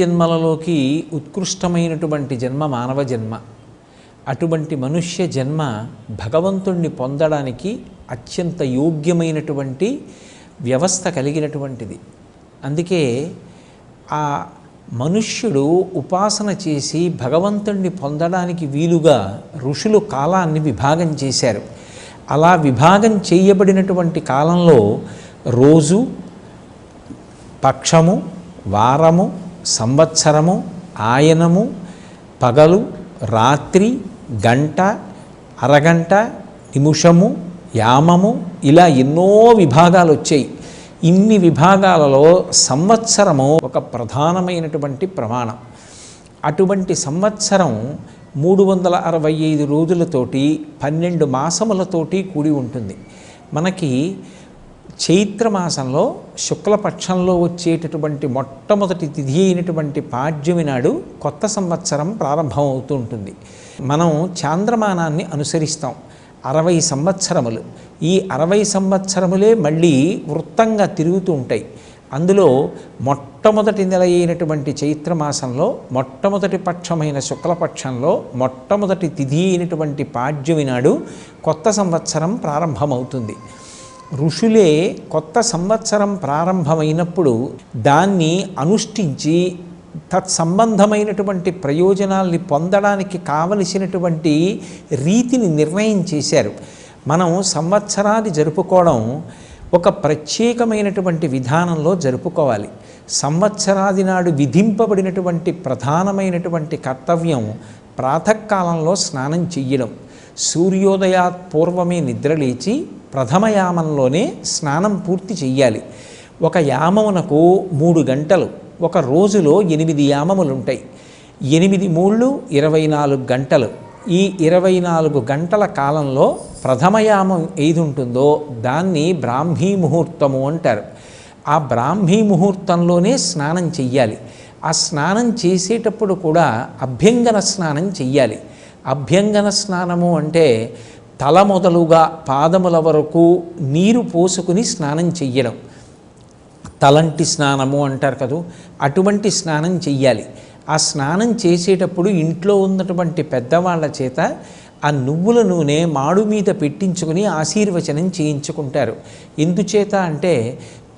జన్మలలోకి ఉత్కృష్టమైనటువంటి జన్మ మానవ జన్మ. అటువంటి మనుష్య జన్మ భగవంతుణ్ణి పొందడానికి అత్యంత యోగ్యమైనటువంటి వ్యవస్థ కలిగినటువంటిది. అందుకే ఆ మనుష్యుడు ఉపాసన చేసి భగవంతుణ్ణి పొందడానికి వీలుగా ఋషులు కాలాన్ని విభాగం చేశారు. అలా విభాగం చేయబడినటువంటి కాలంలో రోజు, పక్షము, వారము, సంవత్సరము, ఆయనము, పగలు, రాత్రి, గంట, అరగంట, నిమిషము, యామము, ఇలా ఎన్నో విభాగాలు వచ్చాయి. ఇన్ని విభాగాలలో సంవత్సరము ఒక ప్రధానమైనటువంటి ప్రమాణం. అటువంటి సంవత్సరం 365 రోజులతోటి 12 మాసములతోటి కూడి ఉంటుంది. మనకి చైత్రమాసంలో శుక్లపక్షంలో వచ్చేటటువంటి మొట్టమొదటి తిథి అయినటువంటి పాడ్యమి నాడు కొత్త సంవత్సరం ప్రారంభం అవుతూ ఉంటుంది. మనం చాంద్రమానాన్ని అనుసరిస్తాం. 60 సంవత్సరములు. ఈ 60 సంవత్సరములే మళ్ళీ వృత్తంగా తిరుగుతూ ఉంటాయి. అందులో మొట్టమొదటి నెల అయినటువంటి చైత్రమాసంలో మొట్టమొదటి పక్షమైన శుక్లపక్షంలో మొట్టమొదటి తిథి అయినటువంటి పాడ్యమి నాడు కొత్త సంవత్సరం ప్రారంభమవుతుంది. ఋషులే కొత్త సంవత్సరం ప్రారంభమైనప్పుడు దాన్ని అనుష్ఠించి తత్సంబంధమైనటువంటి ప్రయోజనాల్ని పొందడానికి కావలసినటువంటి రీతిని నిర్ణయం చేశారు. మనం సంవత్సరాన్ని జరుపుకోవడం ఒక ప్రత్యేకమైనటువంటి విధానంలో జరుపుకోవాలి. సంవత్సరాది నాడు విధింపబడినటువంటి ప్రధానమైనటువంటి కర్తవ్యం ప్రాతకాలంలో స్నానం చెయ్యడం. సూర్యోదయాత్ పూర్వమే నిద్రలేచి ప్రథమయామంలోనే స్నానం పూర్తి చెయ్యాలి. ఒక యామమునకు 3 గంటలు, ఒక రోజులో 8 యామములు ఉంటాయి. 8 మూళ్ళు 24 గంటలు. ఈ 24 గంటల కాలంలో ప్రథమయామం ఏది ఉంటుందో దాన్ని బ్రాహ్మీ ముహూర్తము అంటారు. ఆ బ్రాహ్మీ ముహూర్తంలోనే స్నానం చెయ్యాలి. ఆ స్నానం చేసేటప్పుడు కూడా అభ్యంగన స్నానం చెయ్యాలి. అభ్యంగన స్నానము అంటే తల మొదలుగా పాదముల వరకు నీరు పోసుకుని స్నానం చెయ్యడం. తలంటి స్నానము అంటారు కదూ, అటువంటి స్నానం చెయ్యాలి. ఆ స్నానం చేసేటప్పుడు ఇంట్లో ఉన్నటువంటి పెద్దవాళ్ళ చేత ఆ నువ్వుల నూనె మాడు మీద పెట్టించుకుని ఆశీర్వచనం చేయించుకుంటారు. ఎందుచేత అంటే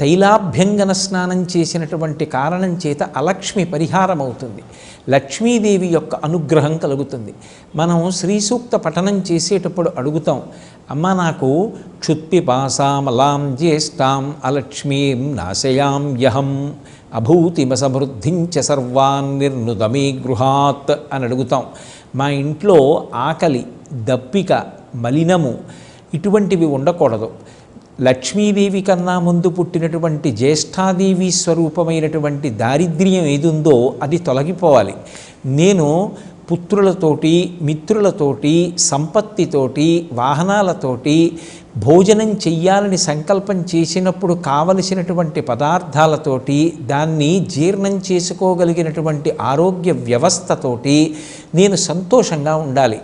తైలాభ్యంగన స్నానం చేసినటువంటి కారణం చేత అలక్ష్మి పరిహారం అవుతుంది. లక్ష్మీదేవి యొక్క అనుగ్రహం కలుగుతుంది. మనం శ్రీ సూక్త పఠనం చేసేటప్పుడు అడుగుతాం, అమ్మ నాకు క్షుత్పిపాసామలాం జ్యేష్ఠాం అలక్ష్మీం నాశయాం యహం అభూతిమసమృద్ధించ సర్వాన్ నిర్నుదమే గృహాత్ అని అడుగుతాం. మా ఇంట్లో ఆకలి, దప్పిక, మలినము ఇటువంటివి ఉండకూడదు. లక్ష్మీదేవి కన్నా ముందు పుట్టినటువంటి జ్యేష్ఠాదేవి స్వరూపమైనటువంటి దారిద్ర్యం ఏది ఉందో అది తొలగిపోవాలి. నేను పుత్రులతోటి, మిత్రులతోటి, సంపత్తితోటి, వాహనాలతోటి భోజనం చెయ్యాలని సంకల్పం చేసినప్పుడు కావలసినటువంటి పదార్థాలతోటి దాన్ని జీర్ణం చేసుకోగలిగినటువంటి ఆరోగ్య వ్యవస్థతోటి నేను సంతోషంగా ఉండాలి.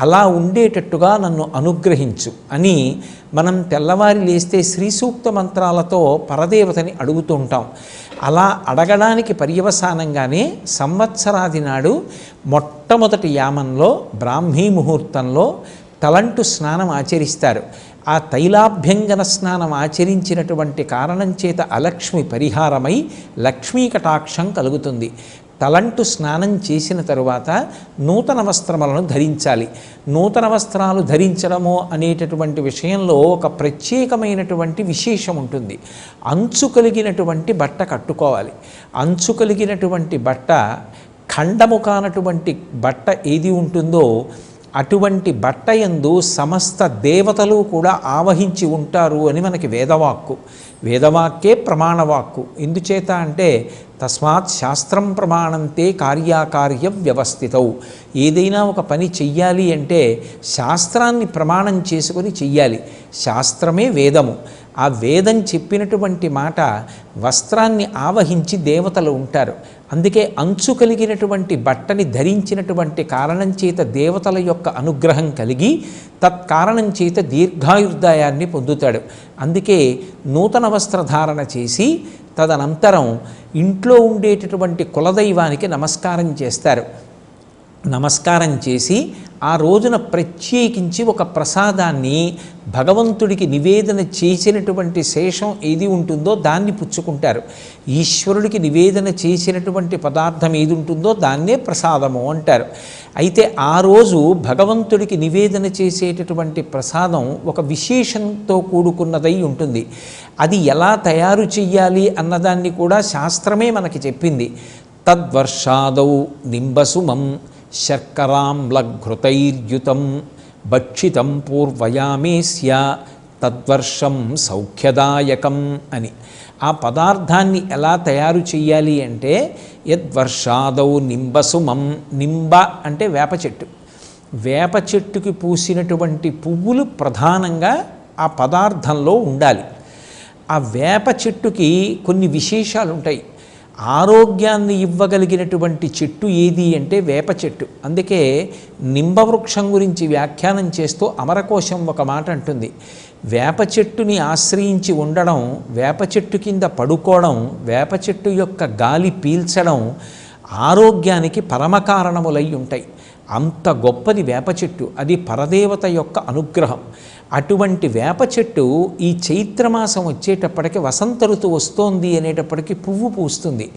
అలా ఉండేటట్టుగా నన్ను అనుగ్రహించు అని మనం తెల్లవారి లేస్తే శ్రీ సూక్త మంత్రాలతో పరదేవతని అడుగుతూ ఉంటాం. అలా అడగడానికి పర్యవసానంగానే సంవత్సరాది నాడు మొట్టమొదటి యామంలో బ్రాహ్మీ ముహూర్తంలో తలంటు స్నానం ఆచరిస్తారు. ఆ తైలాభ్యంగన స్నానం ఆచరించినటువంటి కారణం చేత అలక్ష్మి పరిహారమై లక్ష్మీ కటాక్షం కలుగుతుంది. తలంటు స్నానం చేసిన తరువాత నూతన వస్త్రములను ధరించాలి. నూతన వస్త్రాలు ధరించడము అనేటటువంటి విషయంలో ఒక ప్రత్యేకమైనటువంటి విశేషం ఉంటుంది. అంచు కలిగినటువంటి బట్ట కట్టుకోవాలి. అంచు కలిగినటువంటి బట్ట, ఖండము కానటువంటి బట్ట ఏది ఉంటుందో అటువంటి బట్ట యందు సమస్త దేవతలు కూడా ఆవహించి ఉంటారు అని మనకి వేదవాక్కు. వేదవాక్యే ప్రమాణవాక్కు. ఎందుచేత అంటే తస్మాత్ శాస్త్రం ప్రమాణంతే కార్యాకార్య వ్యవస్థితౌ. ఏదైనా ఒక పని చెయ్యాలి అంటే శాస్త్రాన్ని ప్రమాణం చేసుకొని చెయ్యాలి. శాస్త్రమే వేదము. ఆ వేదం చెప్పినటువంటి మాట వస్త్రాన్ని ఆవహించి దేవతలు ఉంటారు. అందుకే అంచు కలిగినటువంటి బట్టని ధరించినటువంటి కారణం చేత దేవతల యొక్క అనుగ్రహం కలిగి తత్కారణం చేత దీర్ఘాయుర్దాయాన్ని పొందుతాడు. అందుకే నూతన వస్త్రధారణ చేసి తదనంతరం ఇంట్లో ఉండేటటువంటి కులదైవానికి నమస్కారం చేస్తారు. నమస్కారం చేసి ఆ రోజున ప్రత్యేకించి ఒక ప్రసాదాన్ని భగవంతుడికి నివేదన చేసినటువంటి శేషం ఏది ఉంటుందో దాన్ని పుచ్చుకుంటారు. ఈశ్వరుడికి నివేదన చేసినటువంటి పదార్థం ఏది ఉంటుందో దాన్నే ప్రసాదము అంటారు. అయితే ఆ రోజు భగవంతుడికి నివేదన చేసేటటువంటి ప్రసాదం ఒక విశేషంతో కూడుకున్నదై ఉంటుంది. అది ఎలా తయారు చెయ్యాలి అన్నదాన్ని కూడా శాస్త్రమే మనకి చెప్పింది. తద్వర్షాదౌ నింబసుమం శర్కరాంలఘృతైర్యుతం భక్షితం పూర్వయామేస్య తద్వర్షం సౌఖ్యదాయకం అని. ఆ పదార్థాన్ని ఎలా తయారు చెయ్యాలి అంటే యద్వర్షాదౌ నింబసుమం. నింబ అంటే వేప చెట్టు. వేప చెట్టుకి పూసినటువంటి పువ్వులు ప్రధానంగా ఆ పదార్థంలో ఉండాలి. ఆ వేప చెట్టుకి కొన్ని విశేషాలు ఉంటాయి. ఆరోగ్యాన్ని ఇవ్వగలిగినటువంటి చెట్టు ఏది అంటే వేప చెట్టు. అందుకే నింబవృక్షం గురించి వ్యాఖ్యానం చేస్తూ అమరకోశం ఒక మాట అంటుంది, వేప చెట్టుని ఆశ్రయించి ఉండడం, వేప చెట్టు కింద పడుకోవడం, వేప చెట్టు యొక్క గాలి పీల్చడం ఆరోగ్యానికి పరమకారణములై ఉంటాయి. అంత గొప్పది వేప చెట్టు. అది పరదేవత యొక్క అనుగ్రహం. అటువంటి వేప చెట్టు ఈ చైత్రమాసం వచ్చేటప్పటికి వసంత ఋతువు వస్తోంది అనేటప్పటికీ పువ్వు పూస్తుంది.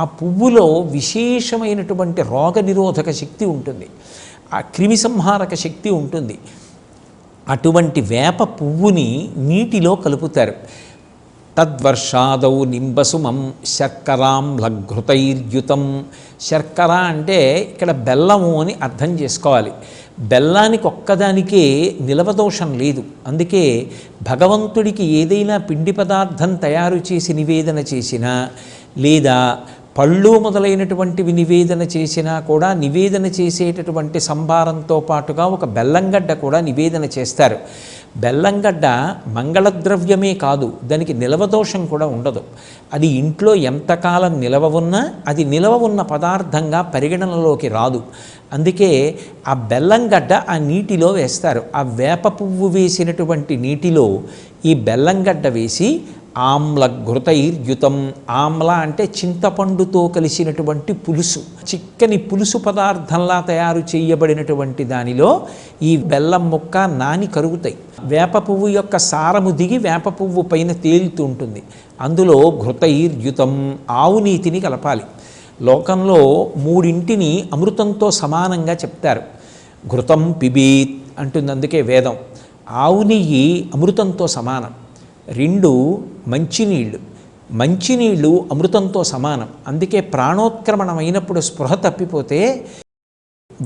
ఆ పువ్వులో విశేషమైనటువంటి రోగనిరోధక శక్తి ఉంటుంది, ఆ క్రిమి సంహారక శక్తి ఉంటుంది. అటువంటి వేప పువ్వుని నీటిలో కలుపుతారు. తద్వర్షాదౌ నింబసుమం శర్కరాంలఘృతైర్యుతం. శర్కర అంటే ఇక్కడ బెల్లము అని అర్థం చేసుకోవాలి. బెల్లానికి ఒక్కదానికే నిలవదోషం లేదు. అందుకే భగవంతుడికి ఏదైనా పిండి పదార్థం తయారు చేసి నివేదన చేసినా లేదా పళ్ళు మొదలైనటువంటివి నివేదన చేసినా కూడా నివేదన చేసేటటువంటి సంభారంతో పాటుగా ఒక బెల్లంగడ్డ కూడా నివేదన చేస్తారు. బెల్లంగడ్డ మంగళద్రవ్యమే కాదు, దానికి నిలవదోషం కూడా ఉండదు. అది ఇంట్లో ఎంతకాలం నిలవ ఉన్నా అది నిలవ ఉన్న పదార్థంగా పరిగణనలోకి రాదు. అందుకే ఆ బెల్లంగడ్డ ఆ నీటిలో వేస్తారు. ఆ వేప పువ్వు వేసినటువంటి నీటిలో ఈ బెల్లంగడ్డ వేసి ఆమ్లఘృతైర్యుతం. ఆమ్ల అంటే చింతపండుతో కలిసినటువంటి పులుసు, చిక్కని పులుసు పదార్థంలా తయారు చేయబడినటువంటి దానిలో ఈ బెల్లం ముక్క నాని కరుగుతాయి. వేప పువ్వు యొక్క సారము దిగి వేప పువ్వు పైన తేలుతూ ఉంటుంది. అందులో ఘృతైర్యుతం, ఆవు నీతిని కలపాలి. లోకంలో మూడింటిని అమృతంతో సమానంగా చెప్తారు. ఘృతం పిబీత్ అంటుంది, అందుకే వేదం. ఆవు నెయ్యి అమృతంతో సమానం. 2 మంచినీళ్ళు, మంచినీళ్ళు అమృతంతో సమానం. అందుకే ప్రాణోత్క్రమణం అయినప్పుడు స్పృహ తప్పిపోతే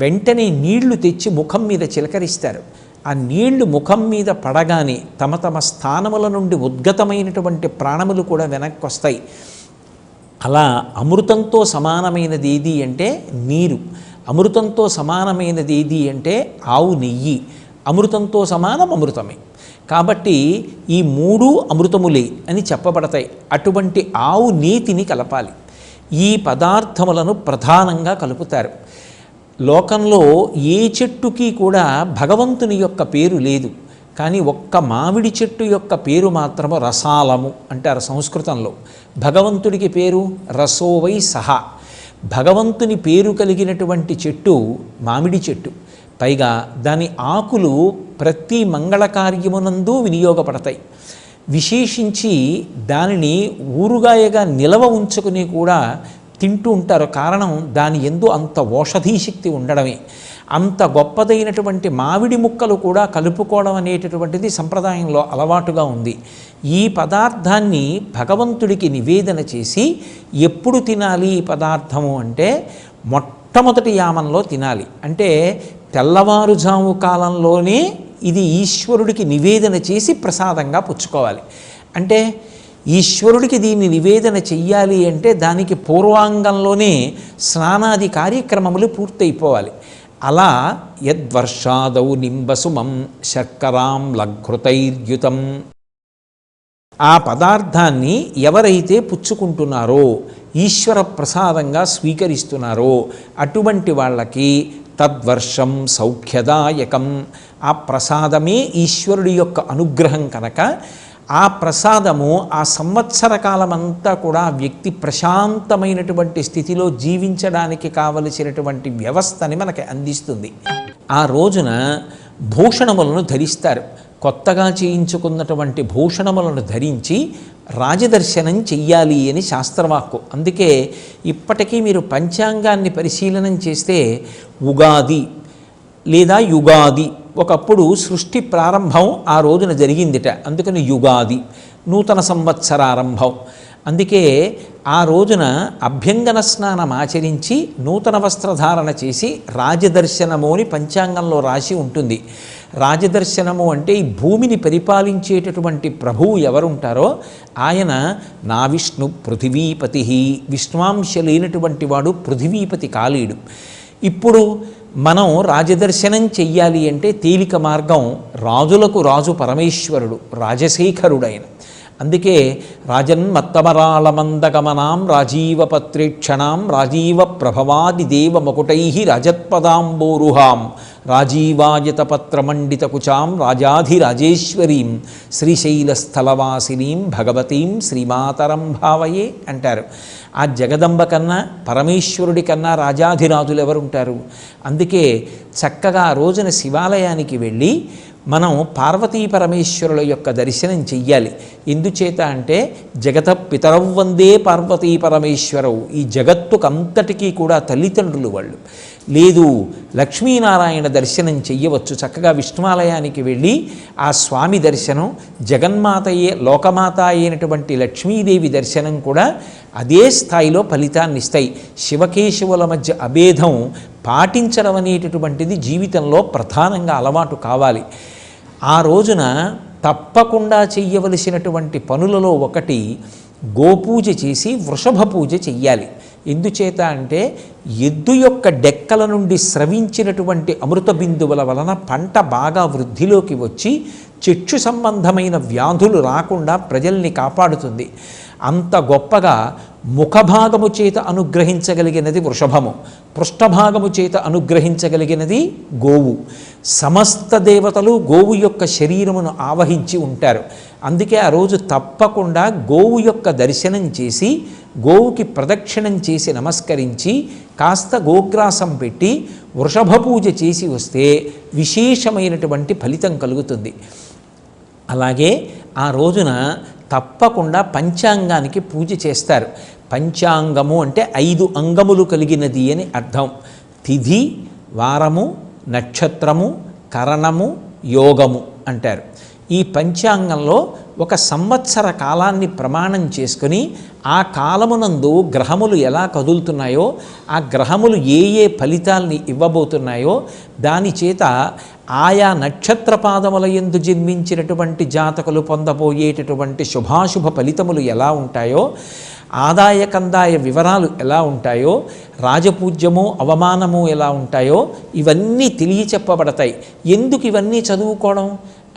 వెంటనే నీళ్లు తెచ్చి ముఖం మీద చిలకరిస్తారు. ఆ నీళ్లు ముఖం మీద పడగానే తమ తమ స్థానముల నుండి ఉద్గతమైనటువంటి ప్రాణములు కూడా వెనక్కి వస్తాయి. అలా అమృతంతో సమానమైనది ఏది అంటే నీరు, అమృతంతో సమానమైనది ఏది అంటే ఆవు నెయ్యి, అమృతంతో సమానం అమృతమే. కాబట్టి ఈ 3 అమృతములే అని చెప్పబడతాయి. అటువంటి ఆవు నీతిని కలపాలి. ఈ పదార్థములను ప్రధానంగా కలుపుతారు. లోకంలో ఏ చెట్టుకి కూడా భగవంతుని యొక్క పేరు లేదు, కానీ ఒక్క మామిడి చెట్టు యొక్క పేరు మాత్రము రసాలము అంటారు సంస్కృతంలో. భగవంతుడికి పేరు రసోవై సహా. భగవంతుని పేరు కలిగినటువంటి చెట్టు మామిడి చెట్టు. పైగా దాని ఆకులు ప్రతి మంగళకార్యమునందు వినియోగపడతాయి. విశేషించి దానిని ఊరుగాయగా నిలవ ఉంచుకుని కూడా తింటూ ఉంటారు. కారణం దాని యందు అంత ఓషధీశక్తి ఉండడమే. అంత గొప్పదైనటువంటి మామిడి ముక్కలు కూడా కలుపుకోవడం అనేటటువంటిది సంప్రదాయంలో అలవాటుగా ఉంది. ఈ పదార్థాన్ని భగవంతుడికి నివేదన చేసి ఎప్పుడు తినాలి ఈ పదార్థము అంటే మొట్టమొదటి యామంలో తినాలి. అంటే తెల్లవారుజాము కాలంలోనే ఇది ఈశ్వరుడికి నివేదన చేసి ప్రసాదంగా పుచ్చుకోవాలి. అంటే ఈశ్వరుడికి దీన్ని నివేదన చెయ్యాలి అంటే దానికి పూర్వాంగంలోనే స్నానాది కార్యక్రమములు పూర్తయిపోవాలి. అలా యద్వర్షాదౌ నింబసుమం శర్కరాంలఘృతైర్యుతం. ఆ పదార్థాన్ని ఎవరైతే పుచ్చుకుంటున్నారో, ఈశ్వర ప్రసాదంగా స్వీకరిస్తున్నారో అటువంటి వాళ్ళకి తద్వర్షం సౌఖ్యదాయకం. ఆ ప్రసాదమే ఈశ్వరుడి యొక్క అనుగ్రహం కనుక ఆ ప్రసాదము ఆ సంవత్సర కాలమంతా కూడా వ్యక్తి ప్రశాంతమైనటువంటి స్థితిలో జీవించడానికి కావలసినటువంటి వ్యవస్థని మనకి అందిస్తుంది. ఆ రోజున భూషణములను ధరిస్తారు. కొత్తగా చేయించుకున్నటువంటి భూషణములను ధరించి రాజదర్శనం చెయ్యాలి అని శాస్త్రవాక్కు. అందుకే ఇప్పటికీ మీరు పంచాంగాన్ని పరిశీలనం చేస్తే ఉగాది లేదా యుగాది, ఒకప్పుడు సృష్టి ప్రారంభం ఆ రోజున జరిగిందిట, అందుకని యుగాది, నూతన సంవత్సరారంభం. అందుకే ఆ రోజున అభ్యంగన స్నానం ఆచరించి నూతన వస్త్రధారణ చేసి రాజదర్శనము అని పంచాంగంలో రాసి ఉంటుంది. రాజదర్శనము అంటే ఈ భూమిని పరిపాలించేటటువంటి ప్రభువు ఎవరుంటారో ఆయన నా విష్ణు పృథివీపతి, విష్ణువాంశ లేనటువంటి వాడు పృథివీపతి కాలేడు. ఇప్పుడు మనం రాజదర్శనం చెయ్యాలి అంటే తేలిక మార్గం, రాజులకు రాజు పరమేశ్వరుడు, రాజశేఖరుడైన. అందుకే రాజన్మత్తమరాళమందగమనాం రాజీవపత్రేక్షణాం రాజీవ ప్రభవాది దేవ మకుటై రజత్పదాంబోరుహాం రాజీవాయతపత్రమండితకుచాం రాజాధిరాజేశ్వరీం శ్రీశైలస్థలవాసినీం భగవతీం శ్రీమాతరం భావయే అంటారు. ఆ జగదంబ కన్నా పరమేశ్వరుడి కన్నా రాజాధిరాజులు ఎవరుంటారు? అందుకే చక్కగా ఆ రోజున శివాలయానికి వెళ్ళి మనం పార్వతీ పరమేశ్వరుల యొక్క దర్శనం చెయ్యాలి. ఎందుచేత అంటే జగత పితరవ్ వందే పార్వతీ పరమేశ్వరవు, ఈ జగత్తుకంతటికీ కూడా తల్లిదండ్రులు వాళ్ళు. లేదు లక్ష్మీనారాయణ దర్శనం చెయ్యవచ్చు. చక్కగా విష్ణువాలయానికి వెళ్ళి ఆ స్వామి దర్శనం, జగన్మాతయే లోకమాత అయినటువంటి లక్ష్మీదేవి దర్శనం కూడా అదే స్థాయిలో ఫలితాన్ని ఇస్తాయి. శివకేశవుల మధ్య అభేదం పాటించడం అనేటటువంటిది జీవితంలో ప్రధానంగా అలవాటు కావాలి. ఆ రోజున తప్పకుండా చెయ్యవలసినటువంటి పనులలో ఒకటి గోపూజ చేసి వృషభ పూజ చెయ్యాలి. ఎందుచేత అంటే ఎద్దు యొక్క డెక్కల నుండి స్రవించినటువంటి అమృత బిందువుల వలన పంట బాగా వృద్ధిలోకి వచ్చి చక్షు సంబంధమైన వ్యాధులు రాకుండా ప్రజల్ని కాపాడుతుంది. అంత గొప్పగా ముఖభాగము చేత అనుగ్రహించగలిగినది వృషభము, పృష్ఠభాగము చేత అనుగ్రహించగలిగినది గోవు. సమస్త దేవతలు గోవు యొక్క శరీరమును ఆవహించి ఉంటారు. అందుకే ఆ రోజు తప్పకుండా గోవు యొక్క దర్శనం చేసి గోవుకి ప్రదక్షిణం చేసి నమస్కరించి కాస్త గోగ్రాసం పెట్టి వృషభ పూజ చేసి వస్తే విశేషమైనటువంటి ఫలితం కలుగుతుంది. అలాగే ఆ రోజున తప్పకుండా పంచాంగానికి పూజ చేస్తారు. పంచాంగము అంటే 5 అంగములు కలిగినది అని అర్థం. తిథి, వారము, నక్షత్రము, కరణము, యోగము అంటారు. ఈ పంచాంగంలో ఒక సంవత్సర కాలాన్ని ప్రమాణం చేసుకుని ఆ కాలమునందు గ్రహములు ఎలా కదులుతున్నాయో, ఆ గ్రహములు ఏ ఏ ఫలితాల్ని ఇవ్వబోతున్నాయో దాని చేత ఆయా నక్షత్రపాదముల యందు జన్మించినటువంటి జాతకులు పొందబోయేటటువంటి శుభాశుభ ఫలితములు ఎలా ఉంటాయో, ఆదాయ కందాయ వివరాలు ఎలా ఉంటాయో, రాజపూజ్యము అవమానము ఎలా ఉంటాయో ఇవన్నీ తెలియచెప్పబడతాయి. ఎందుకు ఇవన్నీ చదువుకోవడం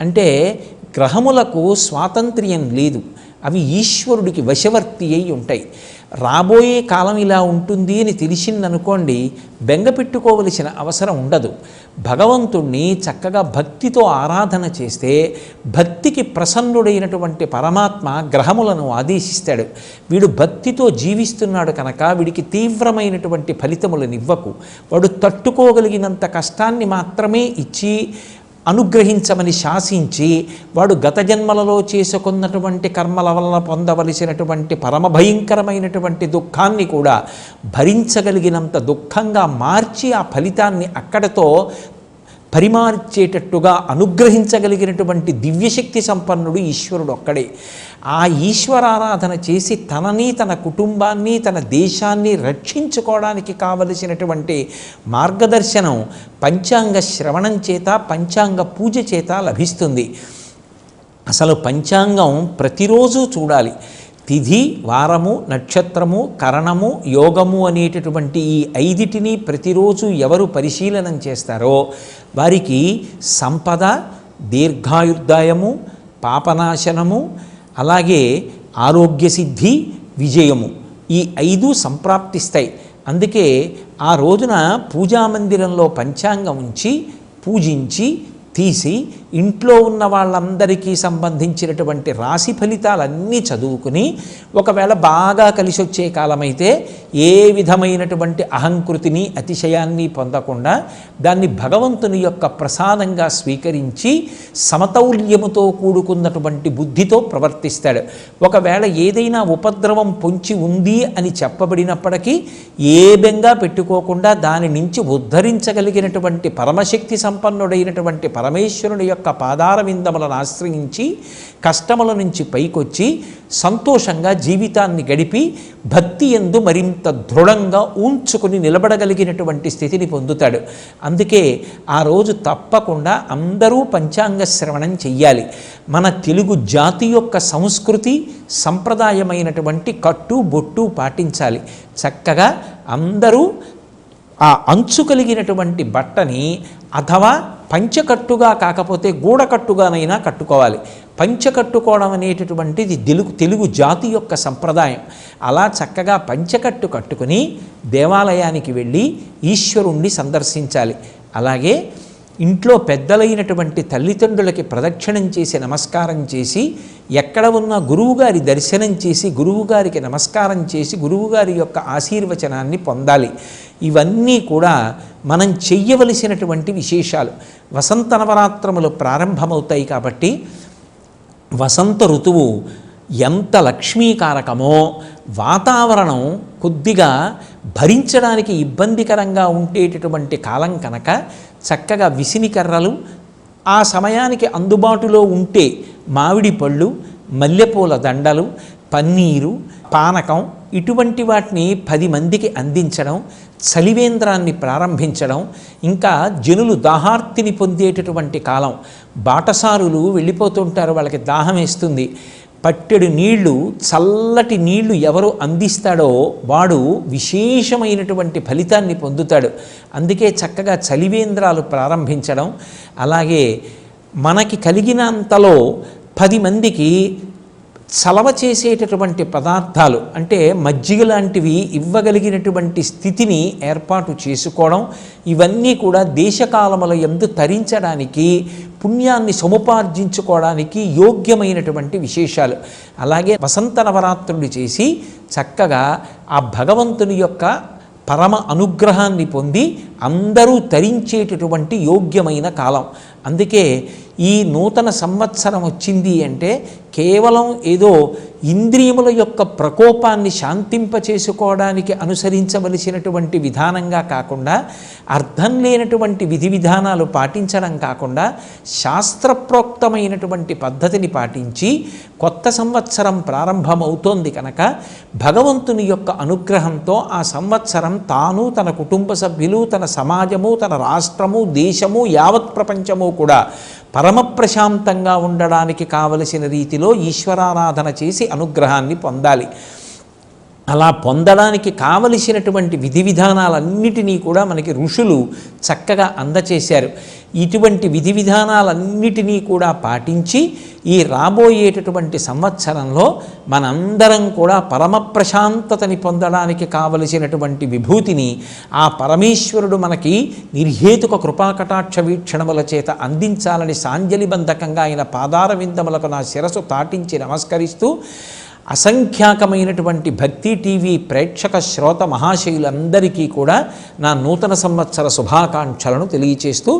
అంటే గ్రహములకు స్వాతంత్ర్యం లేదు, అవి ఈశ్వరుడికి వశవర్తి అయి ఉంటాయి. రాబోయే కాలం ఇలా ఉంటుంది అని తెలిసిందనుకోండి, బెంగ పెట్టుకోవలసిన అవసరం ఉండదు. భగవంతుణ్ణి చక్కగా భక్తితో ఆరాధన చేస్తే భక్తికి ప్రసన్నుడైనటువంటి పరమాత్మ గ్రహములను ఆదేశిస్తాడు. వీడు భక్తితో జీవిస్తున్నాడు కనుక వీడికి తీవ్రమైనటువంటి ఫలితములను ఇవ్వకు, వాడు తట్టుకోగలిగినంత కష్టాన్ని మాత్రమే ఇచ్చి అనుగ్రహించమని శాసించి వాడు గత జన్మలలో చేసుకున్నటువంటి కర్మల వలన పొందవలసినటువంటి పరమ భయంకరమైనటువంటి దుఃఖాన్ని కూడా భరించగలిగినంత దుఃఖంగా మార్చి ఆ ఫలితాన్ని అక్కడతో పరిమార్చేటట్టుగా అనుగ్రహించగలిగినటువంటి దివ్యశక్తి సంపన్నుడు ఈశ్వరుడు ఒక్కడే. ఆ ఈశ్వరారాధన చేసి తనని, తన కుటుంబాన్ని, తన దేశాన్ని రక్షించుకోవడానికి కావలసినటువంటి మార్గదర్శనం పంచాంగ శ్రవణం చేత, పంచాంగ పూజ చేత లభిస్తుంది. అసలు పంచాంగం ప్రతిరోజు చూడాలి. తిథి, వారము, నక్షత్రము, కరణము, యోగము అనేటటువంటి ఈ 5టిని ప్రతిరోజు ఎవరు పరిశీలనం చేస్తారో వారికి సంపద, దీర్ఘాయుర్దాయము, పాపనాశనము, అలాగే ఆరోగ్యసిద్ధి, విజయము ఈ 5 సంప్రాప్తిస్తాయి. అందుకే ఆ రోజున పూజామందిరంలో పంచాంగం ఉంచి పూజించి తీసి ఇంట్లో ఉన్న వాళ్ళందరికీ సంబంధించినటువంటి రాశి ఫలితాలన్నీ చదువుకుని, ఒకవేళ బాగా కలిసి వచ్చే కాలమైతే ఏ విధమైనటువంటి అహంకృతిని అతిశయాన్ని పొందకుండా దాన్ని భగవంతుని యొక్క ప్రసాదంగా స్వీకరించి సమతౌల్యముతో కూడుకున్నటువంటి బుద్ధితో ప్రవర్తిస్తాడు. ఒకవేళ ఏదైనా ఉపద్రవం పొంచి ఉంది అని చెప్పబడినప్పటికీ ఏ బెంగా పెట్టుకోకుండా దాని నుంచి ఉద్ధరించగలిగినటువంటి పరమశక్తి సంపన్నుడైనటువంటి పరమేశ్వరుని యొక్క పాదార విందములను ఆశ్రయించి కష్టముల నుంచి పైకొచ్చి సంతోషంగా జీవితాన్ని గడిపి భక్తి యందు మరింత దృఢంగా ఉంచుకుని నిలబడగలిగినటువంటి స్థితిని పొందుతాడు. అందుకే ఆ రోజు తప్పకుండా అందరూ పంచాంగ శ్రవణం చెయ్యాలి. మన తెలుగు జాతి యొక్క సంస్కృతి సంప్రదాయమైనటువంటి కట్టు బొట్టు పాటించాలి. చక్కగా అందరూ ఆ అంచు కలిగినటువంటి బట్టని అథవా పంచకట్టుగా కాకపోతే గూడకట్టుగానైనా కట్టుకోవాలి. పంచకట్టుకోవడం అనేటటువంటిది తెలుగు జాతి యొక్క సంప్రదాయం. అలా చక్కగా పంచకట్టు కట్టుకుని దేవాలయానికి వెళ్ళి ఈశ్వరుణ్ణి సందర్శించాలి. అలాగే ఇంట్లో పెద్దలైనటువంటి తల్లిదండ్రులకి ప్రదక్షిణం చేసి నమస్కారం చేసి, ఎక్కడ ఉన్న గురువుగారి దర్శనం చేసి గురువుగారికి నమస్కారం చేసి గురువుగారి యొక్క ఆశీర్వచనాన్ని పొందాలి. ఇవన్నీ కూడా మనం చెయ్యవలసినటువంటి విశేషాలు. వసంత నవరాత్రములు ప్రారంభమవుతాయి కాబట్టి వసంత ఋతువు ఎంత లక్ష్మీకారకమో, వాతావరణం కొద్దిగా భరించడానికి ఇబ్బందికరంగా ఉండేటటువంటి కాలం కనుక చక్కగా విసినికర్రలు ఆ సమయానికి అందుబాటులో ఉంటే మామిడి పళ్ళు, మల్లెపూల దండలు, పన్నీరు, పానకం ఇటువంటి వాటిని 10 మందికి అందించడం, చలివేంద్రాన్ని ప్రారంభించడం, ఇంకా జనులు దాహార్తిని పొందేటటువంటి కాలం. బాటసారులు వెళ్ళిపోతుంటారు, వాళ్ళకి దాహం వేస్తుంది. పట్టెడు నీళ్లు, చల్లటి నీళ్లు ఎవరు అందిస్తాడో వాడు విశేషమైనటువంటి ఫలితాన్ని పొందుతాడు. అందుకే చక్కగా చలివేంద్రాలు ప్రారంభించడం, అలాగే మనకి కలిగినంతలో 10 మందికి చలవ చేసేటటువంటి పదార్థాలు అంటే మజ్జిగ లాంటివి ఇవ్వగలిగినటువంటి స్థితిని ఏర్పాటు చేసుకోవడం, ఇవన్నీ కూడా దేశకాలముల యందు తరించడానికి, పుణ్యాన్ని సముపార్జించుకోవడానికి యోగ్యమైనటువంటి విశేషాలు. అలాగే వసంత నవరాత్రులు చేసి చక్కగా ఆ భగవంతుని యొక్క పరమ అనుగ్రహాన్ని పొంది అందరూ తరించేటటువంటి యోగ్యమైన కాలం. అందుకే ఈ నూతన సంవత్సరం వచ్చింది అంటే కేవలం ఏదో ఇంద్రియముల యొక్క ప్రకోపాన్ని శాంతింపచేసుకోవడానికి అనుసరించవలసినటువంటి విధానంగా కాకుండా, అర్థం లేనటువంటి విధి విధానాలు పాటించడం కాకుండా శాస్త్రప్రోక్తమైనటువంటి పద్ధతిని పాటించి కొత్త సంవత్సరం ప్రారంభమవుతోంది కనుక భగవంతుని యొక్క అనుగ్రహంతో ఆ సంవత్సరం తాను, తన కుటుంబ సభ్యులు, తన సమాజము, తన రాష్ట్రము, దేశము, యావత్ ప్రపంచము కూడా పరమ ప్రశాంతంగా ఉండడానికి కావలసిన రీతిలో ఈశ్వరారాధన చేసి అనుగ్రహాన్ని పొందాలి. అలా పొందడానికి కావలసినటువంటి విధి విధానాలన్నిటినీ కూడా మనకి ఋషులు చక్కగా అందచేశారు. ఇటువంటి విధి విధానాలన్నిటినీ కూడా పాటించి ఈ రాబోయేటటువంటి సంవత్సరంలో మనందరం కూడా పరమ ప్రశాంతతని పొందడానికి కావలసినటువంటి విభూతిని ఆ పరమేశ్వరుడు మనకి నిర్హేతుక కృపాకటాక్ష వీక్షణముల చేత అందించాలని సాంజలిబంధకంగా ఆయన పాదార విందములకు నా శిరసు తాటించి నమస్కరిస్తూ, అసంఖ్యాకమైనటువంటి భక్తి టీవీ ప్రేక్షక శ్రోత మహాశయులందరికీ కూడా నా నూతన సంవత్సర శుభాకాంక్షలను తెలియచేస్తూ